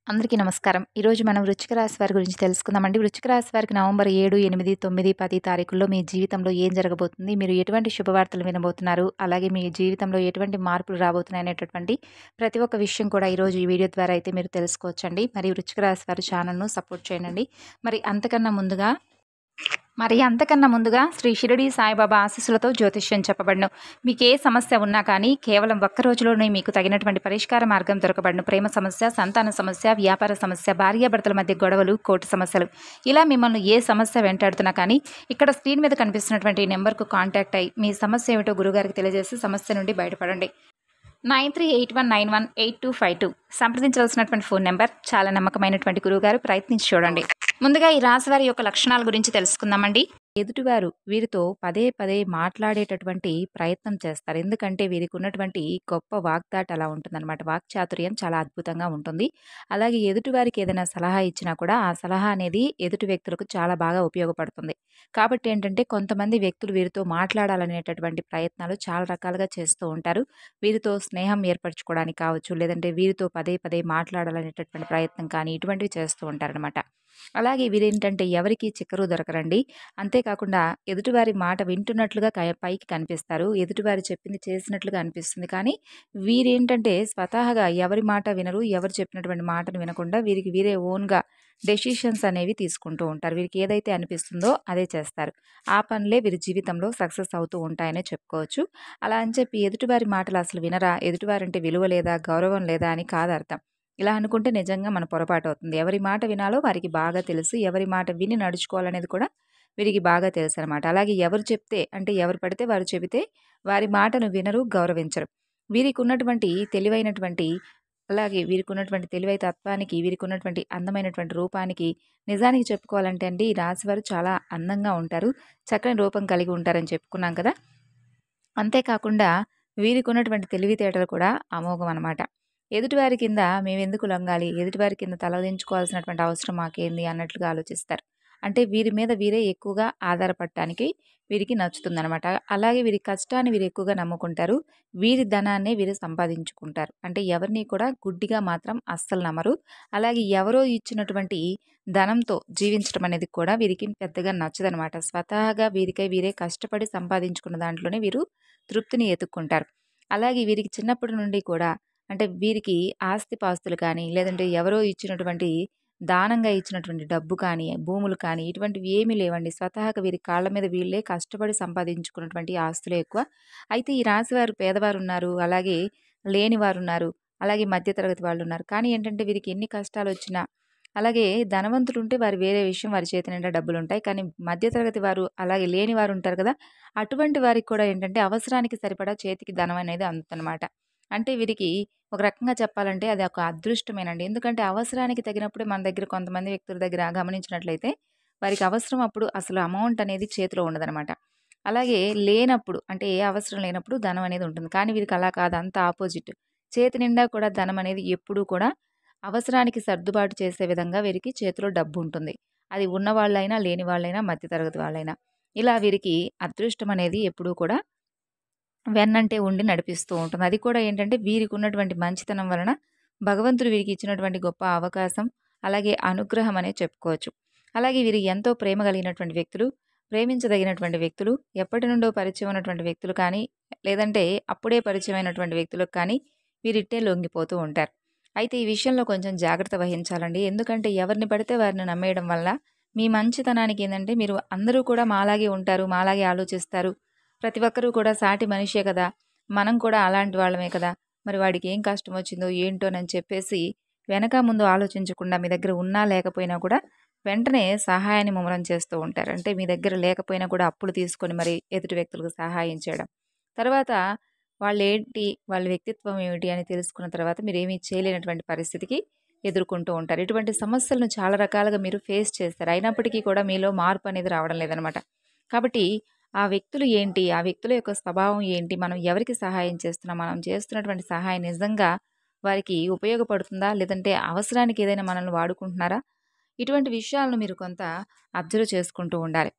అందరికీ నమస్కారం. ఈరోజు మనం వృశ్చిక రాశి వారి గురించి తెలుసుకుందామండి. వృశ్చిక రాశి వారికి నవంబర్ 7, 8, 9, 10 తారీఖుల్లో మీ జీవితంలో ఏం జరగబోతుంది? మీరు ఎటువంటి శుభవార్తలు వినబోతున్నారు? అలాగే మీ జీవితంలో ఎటువంటి మార్పులు రాబోతున్నాయి అనేటటువంటి ప్రతి ఒక్క విషయం కూడా ఈరోజు ఈ వీడియో ద్వారా అయితే మీరు తెలుసుకోవచ్చండి. మరి వృశ్చిక రాశి వారి ఛానల్‌ను సపోర్ట్ చేయండి. అంతకన్నా ముందుగా శ్రీ షిరిడి సాయిబాబా ఆశీస్సులతో జ్యోతిష్యం చెప్పబడును. మీకు ఏ సమస్య ఉన్నా కానీ కేవలం ఒక్క రోజులోనే మీకు తగినటువంటి పరిష్కార మార్గం దొరకబడును. ప్రేమ సమస్య, సంతాన సమస్య, వ్యాపార సమస్య, భార్యాభర్తల మధ్య గొడవలు, కోర్టు సమస్యలు, ఇలా మిమ్మల్ని ఏ సమస్య వెంటాడుతున్నా కానీ ఇక్కడ స్క్రీన్ మీద కనిపిస్తున్నటువంటి నెంబర్కు కాంటాక్ట్ అయ్యి మీ సమస్య ఏమిటో గురుగారికి తెలియజేసి సమస్య నుండి బయటపడండి. 9381918252 సంప్రదించవలసినటువంటి ఫోన్ నెంబర్. చాలా నమ్మకమైనటువంటి గురువుగారు, ప్రయత్నించి చూడండి. ముందుగా ఈ రాశి వారి యొక్క లక్షణాల గురించి తెలుసుకుందామండి. ఎదుటివారు వీరితో పదే పదే మాట్లాడేటటువంటి ప్రయత్నం చేస్తారు. ఎందుకంటే వీరికి ఉన్నటువంటి గొప్ప వాగ్దాటి అలా ఉంటుందన్నమాట. వాక్చాతుర్యం చాలా అద్భుతంగా ఉంటుంది. అలాగే ఎదుటివారికి ఏదైనా సలహా ఇచ్చినా కూడా ఆ సలహా అనేది ఎదుటి వ్యక్తులకు చాలా బాగా ఉపయోగపడుతుంది. కాబట్టి ఏంటంటే కొంతమంది వ్యక్తులు వీరితో మాట్లాడాలనేటటువంటి ప్రయత్నాలు చాలా రకాలుగా చేస్తూ ఉంటారు. వీరితో స్నేహం ఏర్పరచుకోవడానికి కావచ్చు, లేదంటే వీరితో పదే పదే మాట్లాడాలనేటటువంటి ప్రయత్నం కానీ ఇటువంటివి చేస్తూ ఉంటారనమాట. అలాగే వీరేంటంటే ఎవరికీ చిక్కరు దొరకరండి. అంతేకాకుండా ఎదుటివారి మాట వింటున్నట్లుగా పైకి కనిపిస్తారు. ఎదుటివారు చెప్పింది చేసినట్లుగా అనిపిస్తుంది. కానీ వీరేంటంటే స్వతహాగా ఎవరి మాట వినరు. ఎవరు చెప్పినటువంటి మాటను వినకుండా వీరికి వీరే ఓన్‌గా డెసిషన్స్ అనేవి తీసుకుంటూ ఉంటారు. వీరికి ఏదైతే అనిపిస్తుందో అదే చేస్తారు. ఆ పనులే వీరి జీవితంలో సక్సెస్ అవుతూ ఉంటాయనే చెప్పుకోవచ్చు. అలా అని చెప్పి ఎదుటివారి మాటలు అసలు వినరా? ఎదుటివారంటే విలువ లేదా? గౌరవం లేదా? అని కాదు అర్థం. ఇలా అనుకుంటే నిజంగా మన పొరపాటు అవుతుంది. ఎవరి మాట వినాలో వారికి బాగా తెలుసు. ఎవరి మాట విని నడుచుకోవాలనేది కూడా వీరికి బాగా తెలుసనమాట. అలాగే ఎవరు చెప్తే అంటే ఎవరు పడితే వారు చెబితే వారి మాటను వినరు, గౌరవించరు. వీరికున్నటువంటి తెలివైనటువంటి అలాగే వీరికున్నటువంటి తెలివై తత్వానికి, వీరికున్నటువంటి అందమైనటువంటి రూపానికి నిజానికి చెప్పుకోవాలంటే అండి, ఈ రాశివారు చాలా అందంగా ఉంటారు. చక్కని రూపం కలిగి ఉంటారని చెప్పుకున్నాం కదా! అంతేకాకుండా వీరికున్నటువంటి తెలివితేటలు కూడా అమోఘం అనమాట. ఎదుటివారి కింద మేమెందుకు లొంగాలి? ఎదుటివారి కింద తలదించుకోవాల్సినటువంటి అవసరం మాకేంది అన్నట్లుగా ఆలోచిస్తారు. అంటే వీరి మీద వీరే ఎక్కువగా ఆధారపడటానికి వీరికి నచ్చుతుందనమాట. అలాగే వీరి కష్టాన్ని వీరు ఎక్కువగా నమ్ముకుంటారు. వీరి ధనాన్నే వీరు సంపాదించుకుంటారు. అంటే ఎవరిని కూడా గుడ్డిగా మాత్రం అస్సలు నమ్మరు. అలాగే ఎవరో ఇచ్చినటువంటి ధనంతో జీవించడం అనేది కూడా వీరికి పెద్దగా నచ్చదనమాట. స్వతహాగా వీరికై వీరే కష్టపడి సంపాదించుకున్న దాంట్లోనే వీరు తృప్తిని ఎతుక్కుంటారు. అలాగే వీరికి చిన్నప్పటి నుండి కూడా అంటే వీరికి ఆస్తిపాస్తులు కానీ, లేదంటే ఎవరో ఇచ్చినటువంటి దానంగా ఇచ్చినటువంటి డబ్బు కానీ, భూములు కానీ ఇటువంటివి ఏమీ లేవండి. స్వతహాగా వీరి కాళ్ళ మీద వీళ్ళే కష్టపడి సంపాదించుకున్నటువంటి ఆస్తులే ఎక్కువ. అయితే ఈ రాశివారు పేదవారున్నారు, అలాగే లేనివారున్నారు, అలాగే మధ్య తరగతి వాళ్ళున్నారు. కానీ ఏంటంటే వీరికి ఎన్ని కష్టాలొచ్చినా అలాగే ధనవంతులుంటే వారి వేరే విషయం, వారి చేతి నిండా డబ్బులుంటాయి. కానీ మధ్య తరగతి వారు, అలాగే లేని వారు ఉంటారు కదా! అటువంటి వారికి కూడా ఏంటంటే అవసరానికి సరిపడా చేతికి ధనం అనేది అందుతనమాట. అంటే వీరికి ఒక రకంగా చెప్పాలంటే అది ఒక అదృష్టమేనండి. ఎందుకంటే అవసరానికి తగినప్పుడే మన దగ్గర కొంతమంది వ్యక్తుల దగ్గర గమనించినట్లయితే వారికి అవసరం అప్పుడు అసలు అమౌంట్ అనేది చేతిలో ఉండదనమాట. అలాగే లేనప్పుడు అంటే ఏ అవసరం లేనప్పుడు ధనం అనేది ఉంటుంది. కానీ వీరికి అలా కాదు, అంతా ఆపోజిట్. చేతి నిండా కూడా ధనం అనేది ఎప్పుడూ కూడా అవసరానికి సర్దుబాటు చేసే విధంగా వీరికి చేతిలో డబ్బుంటుంది. అది ఉన్నవాళ్ళైనా, లేని వాళ్ళైనా, మధ్య తరగతి వాళ్ళైనా. ఇలా వీరికి అదృష్టం అనేది ఎప్పుడూ కూడా వెన్నంటే ఉండి నడిపిస్తూ ఉంటుంది. అది కూడా ఏంటంటే వీరికున్నటువంటి మంచితనం వలన భగవంతుడు వీరికి ఇచ్చినటువంటి గొప్ప అవకాశం, అలాగే అనుగ్రహం అనే చెప్పుకోవచ్చు. అలాగే వీరు ఎంతో ప్రేమ కలిగినటువంటి వ్యక్తులు, ప్రేమించదగినటువంటి వ్యక్తులు, ఎప్పటి నుండో పరిచయం ఉన్నటువంటి వ్యక్తులు కానీ, లేదంటే అప్పుడే పరిచయమైనటువంటి వ్యక్తులకు కానీ వీరిట్టే లొంగిపోతూ ఉంటారు. అయితే ఈ విషయంలో కొంచెం జాగ్రత్త వహించాలండి. ఎందుకంటే ఎవరిని పడితే వారిని నమ్మేయడం వల్ల మీ మంచితనానికి ఏందంటే మీరు అందరూ కూడా మాలాగే ఉంటారు, మాలాగే ఆలోచిస్తారు. ప్రతి ఒక్కరూ కూడా సాటి మనిషే కదా! మనం కూడా అలాంటి వాళ్ళమే కదా! మరి వాడికి ఏం కష్టం వచ్చిందో ఏంటోనని చెప్పేసి వెనక ముందు ఆలోచించకుండా మీ దగ్గర ఉన్నా లేకపోయినా కూడా వెంటనే సహాయాన్ని ముమ్మరం చేస్తూ ఉంటారు. అంటే మీ దగ్గర లేకపోయినా కూడా అప్పులు తీసుకొని మరి ఎదుటి వ్యక్తులకు సహాయం చేయడం. తర్వాత వాళ్ళేంటి, వాళ్ళ వ్యక్తిత్వం ఏమిటి అని తెలుసుకున్న తర్వాత మీరేమీ చేయలేనటువంటి పరిస్థితికి ఎదుర్కొంటూ ఉంటారు. ఇటువంటి సమస్యలను చాలా రకాలుగా మీరు ఫేస్ చేస్తారు. అయినప్పటికీ కూడా మీలో మార్పు అనేది రావడం లేదనమాట. కాబట్టి ఆ వ్యక్తులు ఏంటి? ఆ వ్యక్తుల యొక్క స్వభావం ఏంటి? మనం ఎవరికి సహాయం చేస్తున్నాం? మనం చేస్తున్నటువంటి సహాయం నిజంగా వారికి ఉపయోగపడుతుందా? లేదంటే అవసరానికి ఏదైనా మనల్ని వాడుకుంటున్నారా? ఇటువంటి విషయాలను మీరు కొంత అబ్జర్వ్ చేసుకుంటూ ఉండాలి.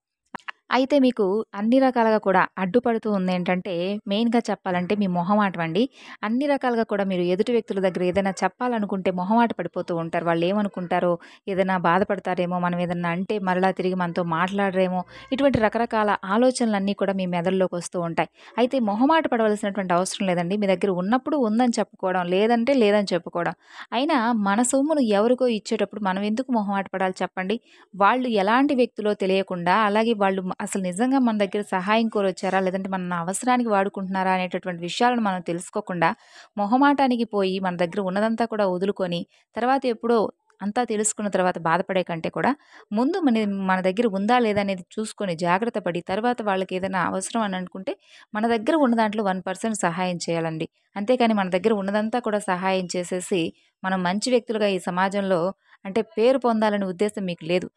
అయితే మీకు అన్ని రకాలుగా కూడా అడ్డుపడుతూ ఉందేంటంటే, మెయిన్‌గా చెప్పాలంటే మీ మొహమాటం అండి. అన్ని రకాలుగా కూడా మీరు ఎదుటి వ్యక్తుల దగ్గర ఏదైనా చెప్పాలనుకుంటే మొహమాట పడిపోతూ ఉంటారు. వాళ్ళేమనుకుంటారో, ఏదైనా బాధపడతారేమో, మనం ఏదన్నా అంటే మరలా తిరిగి మనతో మాట్లాడరేమో, ఇటువంటి రకరకాల ఆలోచనలన్నీ కూడా మీ మెదడులోకొస్తూ ఉంటాయి. అయితే మొహమాట పడవలసినటువంటి అవసరం లేదండి. మీ దగ్గర ఉన్నప్పుడు ఉందని చెప్పుకోవడం, లేదంటే లేదని చెప్పుకోవడం. అయినా మన సొమ్మును ఎవరికో ఇచ్చేటప్పుడు మనం ఎందుకు మొహమాట పడాలి చెప్పండి? వాళ్ళు ఎలాంటి వ్యక్తులో తెలియకుండా, అలాగే వాళ్ళు అసలు నిజంగా మన దగ్గర సహాయం కోరొచ్చారా? లేదంటే మన అవసరానికి వాడుకుంటున్నారా? అనేటటువంటి విషయాలను మనం తెలుసుకోకుండా, మొహమాటానికి పోయి మన దగ్గర ఉన్నదంతా కూడా వదులుకొని, తర్వాత ఎప్పుడో అంతా తెలుసుకున్న తర్వాత బాధపడే కంటే కూడా, ముందు మన దగ్గర ఉందా? లేదా? అనేది చూసుకొని జాగ్రత్త పడి, తర్వాత వాళ్ళకేదైనా అవసరం అని అనుకుంటే, మన దగ్గర ఉన్న దాంట్లో 1% సహాయం చేయాలండి. అంతేకాని మన దగ్గర ఉన్నదంతా కూడా సహాయం చేసేసి, మనం మంచి వ్యక్తులుగా ఈ సమాజంలో అంటే పేరు పొందాలనే ఉద్దేశ్యం మీకు లేదు.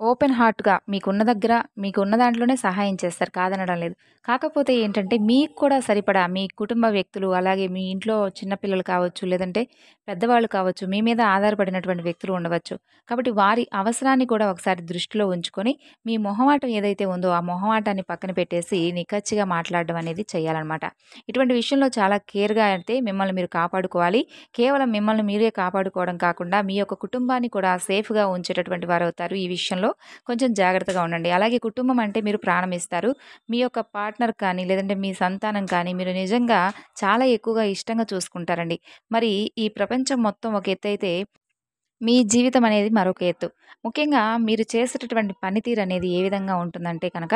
ఓపెన్ హార్ట్‌గా మీకున్న దగ్గర, మీకున్న దాంట్లోనే సహాయం చేస్తారు. కాదనడం లేదు. కాకపోతే ఏంటంటే, మీకు కూడా సరిపడా మీ కుటుంబ వ్యక్తులు, అలాగే మీ ఇంట్లో చిన్న పిల్లలు కావచ్చు, లేదంటే పెద్దవాళ్ళు కావచ్చు, మీ మీద ఆధారపడినటువంటి వ్యక్తులు ఉండవచ్చు. కాబట్టి వారి అవసరాన్ని కూడా ఒకసారి దృష్టిలో ఉంచుకొని, మీ మొహమాటం ఏదైతే ఉందో, ఆ మొహమాటాన్ని పక్కన పెట్టేసి నిక్కచ్చిగా మాట్లాడడం అనేది చేయాలనమాట. ఇటువంటి విషయంలో చాలా కేర్‌గా అయితే మిమ్మల్ని మీరు కాపాడుకోవాలి. కేవలం మిమ్మల్ని మీరే కాపాడుకోవడం కాకుండా, మీ యొక్క కుటుంబాన్ని కూడా సేఫ్‌గా ఉంచేటటువంటి వారవుతారు. ఈ విషయంలో కొంచెం జాగ్రత్తగా ఉండండి. అలాగే కుటుంబం అంటే మీరు ప్రాణం ఇస్తారు. మీ యొక్క పార్ట్నర్ కానీ, లేదంటే మీ సంతానం కానీ మీరు నిజంగా చాలా ఎక్కువగా ఇష్టంగా చూసుకుంటారండి. మరి ఈ ప్రపంచం మొత్తం ఒక ఎత్తైతే, మీ జీవితం అనేది మరొక ఎత్తు. ముఖ్యంగా మీరు చేసేటటువంటి పనితీరనేది ఏ విధంగా ఉంటుందంటే కనుక,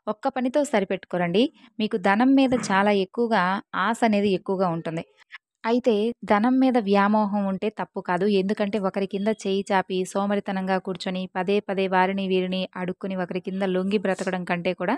ఒక్క పనితో సరిపెట్టుకోరండి. మీకు ధనం మీద చాలా ఎక్కువగా ఆశ అనేది ఎక్కువగా ఉంటుంది. అయితే ధనం మీద వ్యామోహం ఉంటే తప్పు కాదు. ఎందుకంటే ఒకరి కింద చేయి చాపి సోమరితనంగా కూర్చొని పదే పదే వారిని వీరిని అడుక్కొని ఒకరి కింద లొంగి బ్రతకడం కంటే కూడా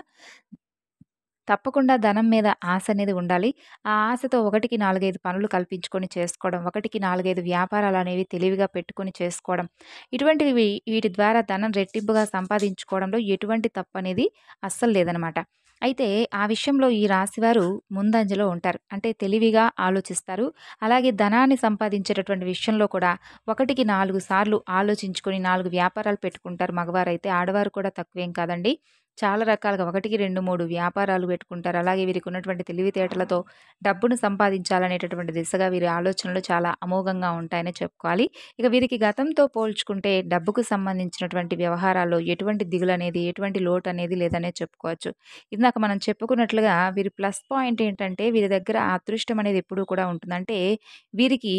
తప్పకుండా ధనం మీద ఆశ అనేది ఉండాలి. ఆ ఆశతో ఒకటికి 4, 5 పనులు కల్పించుకొని చేసుకోవడం. ఒకటికి 4, 5 వ్యాపారాలనేవి తెలివిగా పెట్టుకొని చేసుకోవడం. ఇటువంటివి వీటి ద్వారా ధనం రెట్టింపుగా సంపాదించుకోవడంలో ఎటువంటి తప్పనేది అస్సలు లేదనమాట. అయితే ఆ విషయంలో ఈ రాశివారు ముందంజలో ఉంటారు. అంటే తెలివిగా ఆలోచిస్తారు. అలాగే ధనాన్ని సంపాదించేటటువంటి విషయంలో కూడా ఒకటికి 4 సార్లు ఆలోచించుకొని 4 వ్యాపారాలు పెట్టుకుంటారు మగవారైతే. ఆడవారు కూడా తక్కువేం కాదండి. చాలా రకాలుగా 1, 2, 3 వ్యాపారాలు పెట్టుకుంటారు. అలాగే వీరికున్నటువంటి తెలివితేటలతో డబ్బును సంపాదించాలనేటటువంటి దిశగా వీరి ఆలోచనలు చాలా అమోఘంగా ఉంటాయనే చెప్పుకోవాలి. ఇక వీరికి గతంతో పోల్చుకుంటే డబ్బుకు సంబంధించినటువంటి వ్యవహారాల్లో ఎటువంటి దిగులనేది, ఎటువంటి లోటనేది లేదనే చెప్పుకోవచ్చు. ఇందాక మనం చెప్పుకున్నట్లుగా వీరి ప్లస్ పాయింట్ ఏంటంటే వీరి దగ్గర అదృష్టం అనేది ఎప్పుడూ కూడా ఉంటుంది. అంటే వీరికి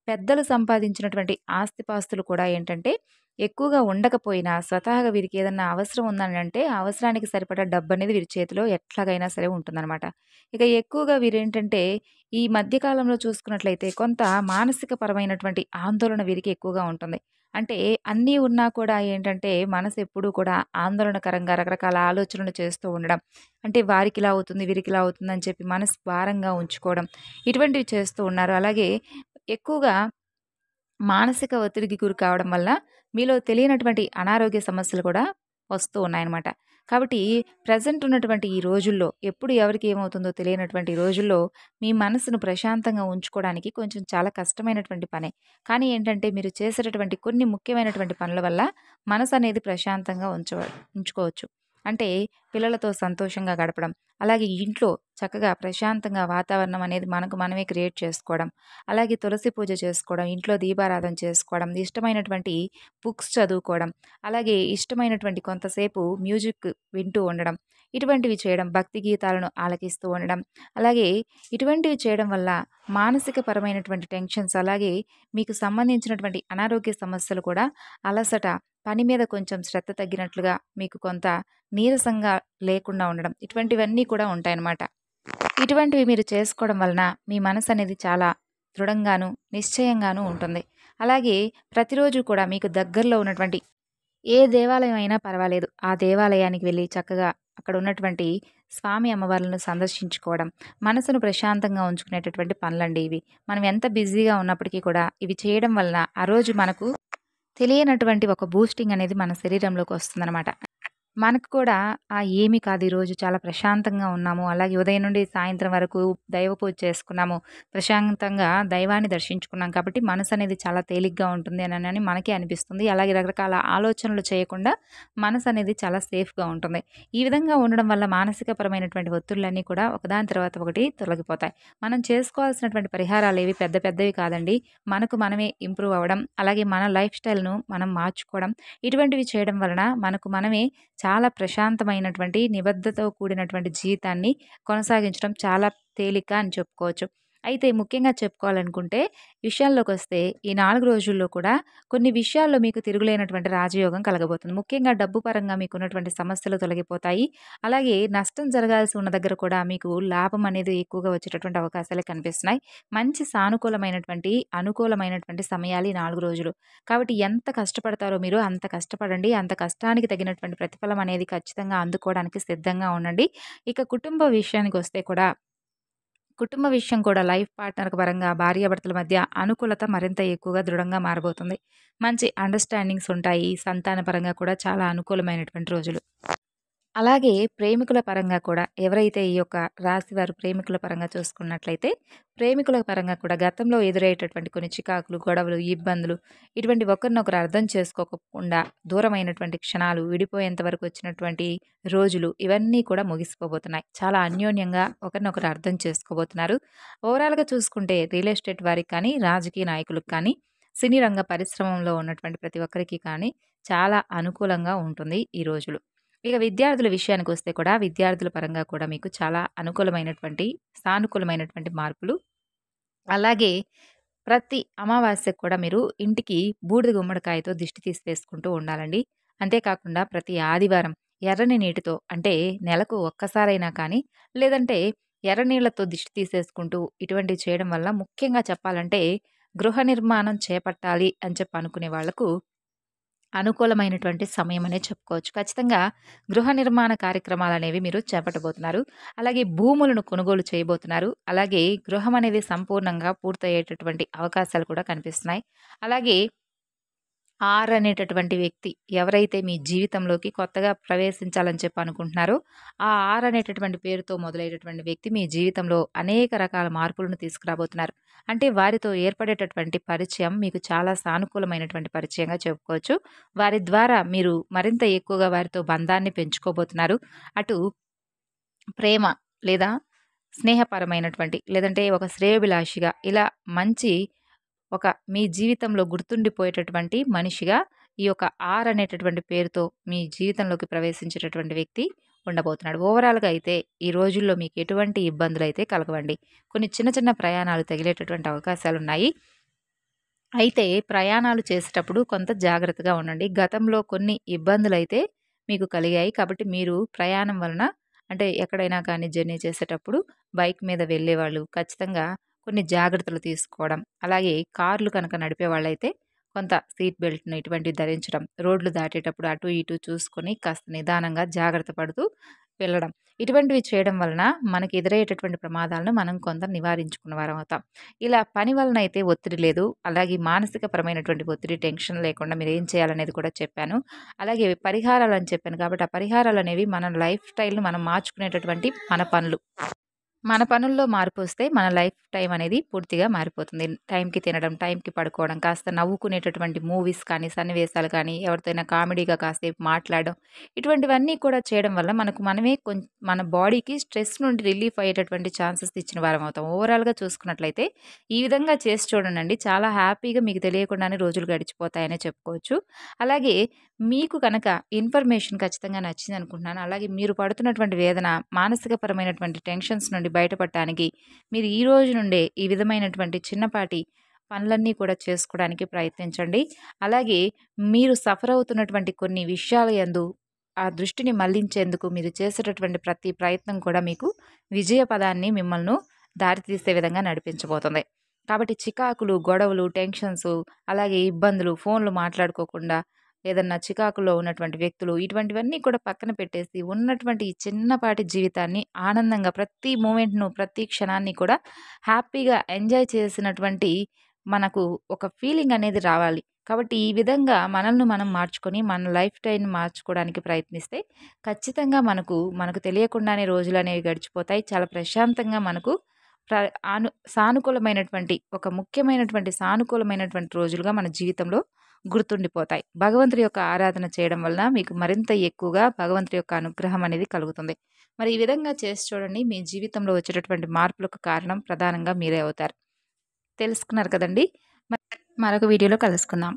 పెద్దలు సంపాదించినటువంటి ఆస్తిపాస్తులు కూడా ఏంటంటే ఎక్కువగా ఉండకపోయినా స్వతహాగా వీరికేదన్నా అవసరం ఉందనంటే, ఆ అవసరానికి సరిపడా డబ్బనేది వీరి చేతిలో ఎట్లాగైనా సరే ఉంటుందనమాట. ఇక ఎక్కువగా వీరేంటంటే, ఈ మధ్య కాలంలో చూసుకున్నట్లయితే కొంత మానసిక పరమైనటువంటి ఆందోళన వీరికి ఎక్కువగా ఉంటుంది. అంటే అన్నీ ఉన్నా కూడా ఏంటంటే, మనసెప్పుడూ కూడా ఆందోళనకరంగా రకరకాల ఆలోచనలు చేస్తూ ఉండడం. అంటే వారికిలా అవుతుంది, వీరికిలా అవుతుందని చెప్పి మనసు భారంగా ఉంచుకోవడం. ఇటువంటివి చేస్తూ ఉన్నారు. అలాగే ఎక్కువగా మానసిక ఒత్తిడికి గురి కావడం వల్ల మీలో తెలియనటువంటి అనారోగ్య సమస్యలు కూడా వస్తూ ఉన్నాయన్నమాట. కాబట్టి ప్రెజెంట్ ఉన్నటువంటి ఈ రోజుల్లో ఎప్పుడు ఎవరికి ఏమవుతుందో తెలియనటువంటి ఈ రోజుల్లో మీ మనసును ప్రశాంతంగా ఉంచుకోవడానికి కొంచెం చాలా కష్టమైనటువంటి పనే. కానీ ఏంటంటే మీరు చేసేటటువంటి కొన్ని ముఖ్యమైనటువంటి పనుల వల్ల మనసు అనేది ప్రశాంతంగా ఉంచుకోవచ్చు. అంటే పిల్లలతో సంతోషంగా గడపడం, అలాగే ఇంట్లో చక్కగా ప్రశాంతంగా వాతావరణం అనేది మనకు మనమే క్రియేట్ చేసుకోవడం. అలాగే తులసి పూజ చేసుకోవడం, ఇంట్లో దీపారాధన చేసుకోవడం, ఇష్టమైనటువంటి బుక్స్ చదువుకోవడం, అలాగే ఇష్టమైనటువంటి కొంతసేపు మ్యూజిక్ వింటూ ఉండడం. ఇటువంటివి చేయడం, భక్తి గీతాలను ఆలకిస్తూ ఉండడం. అలాగే ఇటువంటివి చేయడం వల్ల మానసిక పరమైనటువంటి టెన్షన్స్, అలాగే మీకు సంబంధించినటువంటి అనారోగ్య సమస్యలు కూడా అలసట, పని మీద కొంచెం శ్రద్ధ తగ్గినట్లుగా, మీకు కొంత నీరసంగా లేకుండా ఉండడం. ఇటువంటివన్నీ కూడా ఉంటాయన్నమాట. ఇటువంటివి మీరు చేసుకోవడం వలన మీ మనసనేది చాలా దృఢంగాను, నిశ్చయంగాను ఉంటుంది. అలాగే ప్రతిరోజు కూడా మీకు దగ్గరలో ఉన్నటువంటి ఏ దేవాలయం అయినా పర్వాలేదు. ఆ దేవాలయానికి వెళ్లి చక్కగా అక్కడ ఉన్నటువంటి స్వామి అమ్మవార్లను సందర్శించుకోవడం, మనసును ప్రశాంతంగా ఉంచుకునేటటువంటి పనులండి ఇవి. మనం ఎంత బిజీగా ఉన్నప్పటికీ కూడా ఇవి చేయడం వలన ఆ రోజు మనకు తెలియనటువంటి ఒక బూస్టింగ్ అనేది మన శరీరంలోకి వస్తుందనమాట. మనకు కూడా ఏమి కాదు ఈరోజు చాలా ప్రశాంతంగా ఉన్నాము. అలాగే ఉదయం నుండి సాయంత్రం వరకు దైవ పూజ చేసుకున్నాము. ప్రశాంతంగా దైవాన్ని దర్శించుకున్నాం కాబట్టి మనసనేది చాలా తేలిగ్గా ఉంటుంది అనని మనకే అనిపిస్తుంది. అలాగే రకరకాల ఆలోచనలు చేయకుండా మనసనేది చాలా సేఫ్‌గా ఉంటుంది. ఈ విధంగా ఉండడం వల్ల మానసికపరమైనటువంటి ఒత్తిళ్ళన్నీ కూడా ఒకదాని తర్వాత ఒకటి తొలగిపోతాయి. మనం చేసుకోవాల్సినటువంటి పరిహారాలేవి పెద్ద పెద్దవి కాదండి. మనకు మనమే ఇంప్రూవ్ అవ్వడం, అలాగే మన లైఫ్ స్టైల్‌ను మనం మార్చుకోవడం, ఇటువంటివి చేయడం వలన మనకు మనమే చాలా ప్రశాంతమైనటువంటి నిబద్ధతతో కూడినటువంటి జీవితాన్ని కొనసాగించడం చాలా తేలిక అని చెప్పుకోవచ్చు. అయితే ముఖ్యంగా చెప్పుకోవాలనుకుంటే విషయాల్లోకొస్తే ఈ 4 రోజుల్లో కూడా కొన్ని విషయాల్లో మీకు తిరుగులేనటువంటి రాజయోగం కలగబోతుంది. ముఖ్యంగా డబ్బు పరంగా మీకున్నటువంటి సమస్యలు తొలగిపోతాయి. అలాగే నష్టం జరగాల్సి ఉన్న దగ్గర కూడా మీకు లాభం అనేది ఎక్కువగా వచ్చేటటువంటి అవకాశాలే కనిపిస్తున్నాయి. మంచి సానుకూలమైనటువంటి, అనుకూలమైనటువంటి సమయాలు ఈ 4 రోజులు. కాబట్టి ఎంత కష్టపడతారో మీరు అంత కష్టపడండి. అంత కష్టానికి తగినటువంటి ప్రతిఫలం అనేది ఖచ్చితంగా అందుకోవడానికి సిద్ధంగా ఉండండి. ఇక కుటుంబ విషయానికొస్తే కూడా కుటుంబ విషయం కూడా లైఫ్ పార్ట్నర్ పరంగా భార్యాభర్తల మధ్య అనుకూలత మరింత ఎక్కువగా దృఢంగా మారబోతుంది. మంచి అండర్‌స్టాండింగ్స్ ఉంటాయి. సంతాన పరంగా కూడా చాలా అనుకూలమైనటువంటి రోజులు. అలాగే ప్రేమికుల పరంగా కూడా ఎవరైతే ఈ యొక్క రాశి వారు ప్రేమికుల పరంగా చూసుకున్నట్లయితే, ప్రేమికుల పరంగా కూడా గతంలో ఎదురయ్యేటటువంటి కొన్ని చికాకులు, గొడవలు, ఇబ్బందులు ఇటువంటి ఒకరినొకరు అర్థం చేసుకోకుండా దూరమైనటువంటి క్షణాలు, విడిపోయేంత వరకు వచ్చినటువంటి రోజులు ఇవన్నీ కూడా ముగిసిపోబోతున్నాయి. చాలా అన్యోన్యంగా ఒకరినొకరు అర్థం చేసుకోబోతున్నారు. ఓవరాల్‌గా చూసుకుంటే రియల్ ఎస్టేట్ వారికి కానీ, రాజకీయ నాయకులకు కానీ, సినీ రంగ పరిశ్రమలో ఉన్నటువంటి ప్రతి ఒక్కరికి కానీ చాలా అనుకూలంగా ఉంటుంది ఈ రోజులు. ఇక విద్యార్థుల విషయానికొస్తే కూడా విద్యార్థుల పరంగా కూడా మీకు చాలా అనుకూలమైనటువంటి, సానుకూలమైనటువంటి మార్పులు. అలాగే ప్రతి అమావాస్యకు కూడా మీరు ఇంటికి బూడిద గుమ్మడికాయతో దిష్టి తీసి వేసుకుంటూ ఉండాలండి. అంతేకాకుండా ప్రతి ఆదివారం ఎర్రని నీటితో అంటే నెలకు ఒక్కసారైనా కానీ, లేదంటే ఎర్ర నీళ్లతో దిష్టి తీసేసుకుంటూ ఇటువంటివి చేయడం వల్ల ముఖ్యంగా చెప్పాలంటే గృహ నిర్మాణం చేపట్టాలి అని చెప్పి అనుకునే వాళ్ళకు అనుకూలమైనటువంటి సమయం అనే చెప్పుకోవచ్చు. ఖచ్చితంగా గృహ నిర్మాణ కార్యక్రమాలనేవి మీరు చేపట్టబోతున్నారు. అలాగే భూములను కొనుగోలు చేయబోతున్నారు. అలాగే గృహం అనేది సంపూర్ణంగా పూర్తయ్యేటటువంటి అవకాశాలు కూడా కనిపిస్తున్నాయి. అలాగే అనేటటువంటి వ్యక్తి ఎవరైతే మీ జీవితంలోకి కొత్తగా ప్రవేశించాలని చెప్పి అనుకుంటున్నారో, అనేటటువంటి పేరుతో మొదలయ్యేటటువంటి వ్యక్తి మీ జీవితంలో అనేక రకాల మార్పులను తీసుకురాబోతున్నారు. అంటే వారితో ఏర్పడేటటువంటి పరిచయం మీకు చాలా సానుకూలమైనటువంటి పరిచయంగా చెప్పుకోవచ్చు. వారి ద్వారా మీరు మరింత ఎక్కువగా వారితో బంధాన్ని పెంచుకోబోతున్నారు. అటు ప్రేమ లేదా స్నేహపరమైనటువంటి లేదంటే ఒక శ్రేయోభిలాషిగా ఇలా మంచి ఒక మీ జీవితంలో గుర్తుండిపోయేటటువంటి మనిషిగా ఈ యొక్క అనేటటువంటి పేరుతో మీ జీవితంలోకి ప్రవేశించేటటువంటి వ్యక్తి ఉండబోతున్నాడు. ఓవరాల్‌గా అయితే ఈ రోజుల్లో మీకు ఎటువంటి ఇబ్బందులైతే కలగవండి. కొన్ని చిన్న చిన్న ప్రయాణాలు తగిలేటటువంటి అవకాశాలున్నాయి. అయితే ప్రయాణాలు చేసేటప్పుడు కొంత జాగ్రత్తగా ఉండండి. గతంలో కొన్ని ఇబ్బందులైతే మీకు కలిగాయి. కాబట్టి మీరు ప్రయాణం వలన అంటే ఎక్కడైనా కానీ జర్నీ చేసేటప్పుడు బైక్ మీద వెళ్ళేవాళ్ళు ఖచ్చితంగా కొన్ని జాగ్రత్తలు తీసుకోవడం. అలాగే కార్లు కనుక నడిపేవాళ్ళైతే కొంత సీట్ బెల్ట్‌ను ఇటువంటివి ధరించడం. రోడ్లు దాటేటప్పుడు అటు ఇటు చూసుకొని కాస్త నిదానంగా జాగ్రత్త పడుతూ వెళ్ళడం. ఇటువంటివి చేయడం వలన మనకి ఎదురయ్యేటటువంటి ప్రమాదాలను మనం కొంత నివారించుకున్న వారం అవుతాం. ఇలా పని వలన అయితే ఒత్తిడి లేదు. అలాగే మానసిక పరమైనటువంటి ఒత్తిడి, టెన్షన్ లేకుండా మీరేం చేయాలనేది కూడా చెప్పాను. అలాగే పరిహారాలని చెప్పాను కాబట్టి, ఆ పరిహారాలనేవి మన లైఫ్ స్టైల్‌ని మనం మార్చుకునేటటువంటి మన పనులు. మన పనుల్లో మార్పొస్తే మన లైఫ్ టైం అనేది పూర్తిగా మారిపోతుంది. టైంకి తినడం, టైంకి పడుకోవడం, కాస్త నవ్వుకునేటటువంటి మూవీస్ కానీ, సన్నివేశాలు కానీ, ఎవరితోనైనా కామెడీగా కాసేపు మాట్లాడడం, ఇటువంటివన్నీ కూడా చేయడం వల్ల మనకు మనమే మన బాడీకి స్ట్రెస్ నుండి రిలీఫ్ అయ్యేటటువంటి ఛాన్సెస్ ఇచ్చిన వారం అవుతాం. ఓవరాల్‌గా చూసుకున్నట్లయితే ఈ విధంగా చేసి చూడండండి. చాలా హ్యాపీగా మీకు తెలియకుండానే రోజులు గడిచిపోతాయనే చెప్పుకోవచ్చు. అలాగే మీకు కనుక ఇన్ఫర్మేషన్ ఖచ్చితంగా నచ్చిందనుకుంటున్నాను. అలాగే మీరు పడుతున్నటువంటి వేదన, మానసికపరమైనటువంటి టెన్షన్స్ నుండి బయటపడటానికి మీరు ఈ రోజు నుండే ఈ విధమైనటువంటి చిన్నపాటి పనులన్నీ కూడా చేసుకోవడానికి ప్రయత్నించండి. అలాగే మీరు సఫర్ అవుతున్నటువంటి కొన్ని విషయాల యందు ఆ దృష్టిని మళ్లించేందుకు మీరు చేసేటటువంటి ప్రతి ప్రయత్నం కూడా మీకు విజయ పదాన్ని మిమ్మల్ని దారితీసే విధంగా నడిపించబోతుంది. కాబట్టి చికాకులు, గొడవలు, టెన్షన్సు అలాగే ఇబ్బందులు, ఫోన్‌లు మాట్లాడుకోకుండా ఏదన్నా చికాకులో ఉన్నటువంటి వ్యక్తులు ఇటువంటివన్నీ కూడా పక్కన పెట్టేసి ఉన్నటువంటి ఈ చిన్నపాటి జీవితాన్ని ఆనందంగా ప్రతి మూమెంట్‌ను, ప్రతి క్షణాన్ని కూడా హ్యాపీగా ఎంజాయ్ చేసినటువంటి మనకు ఒక ఫీలింగ్ అనేది రావాలి. కాబట్టి ఈ విధంగా మనల్ని మనం మార్చుకొని మన లైఫ్ స్టైల్‌ని మార్చుకోవడానికి ప్రయత్నిస్తే ఖచ్చితంగా మనకు తెలియకుండానే రోజులనేవి గడిచిపోతాయి. చాలా ప్రశాంతంగా మనకు ప్ర సానుకూలమైనటువంటి ఒక ముఖ్యమైనటువంటి సానుకూలమైనటువంటి రోజులుగా మన జీవితంలో గుర్తుండిపోతాయి. భగవంతుడి యొక్క ఆరాధన చేయడం వలన మీకు మరింత ఎక్కువగా భగవంతుడి యొక్క అనుగ్రహం అనేది కలుగుతుంది. మరి ఈ విధంగా చేసి చూడండి. మీ జీవితంలో వచ్చేటటువంటి మార్పులకు కారణం ప్రధానంగా మీరే అవుతారు. తెలుసుకున్నారు కదండీ! మరొక వీడియోలో కలుసుకుందాం.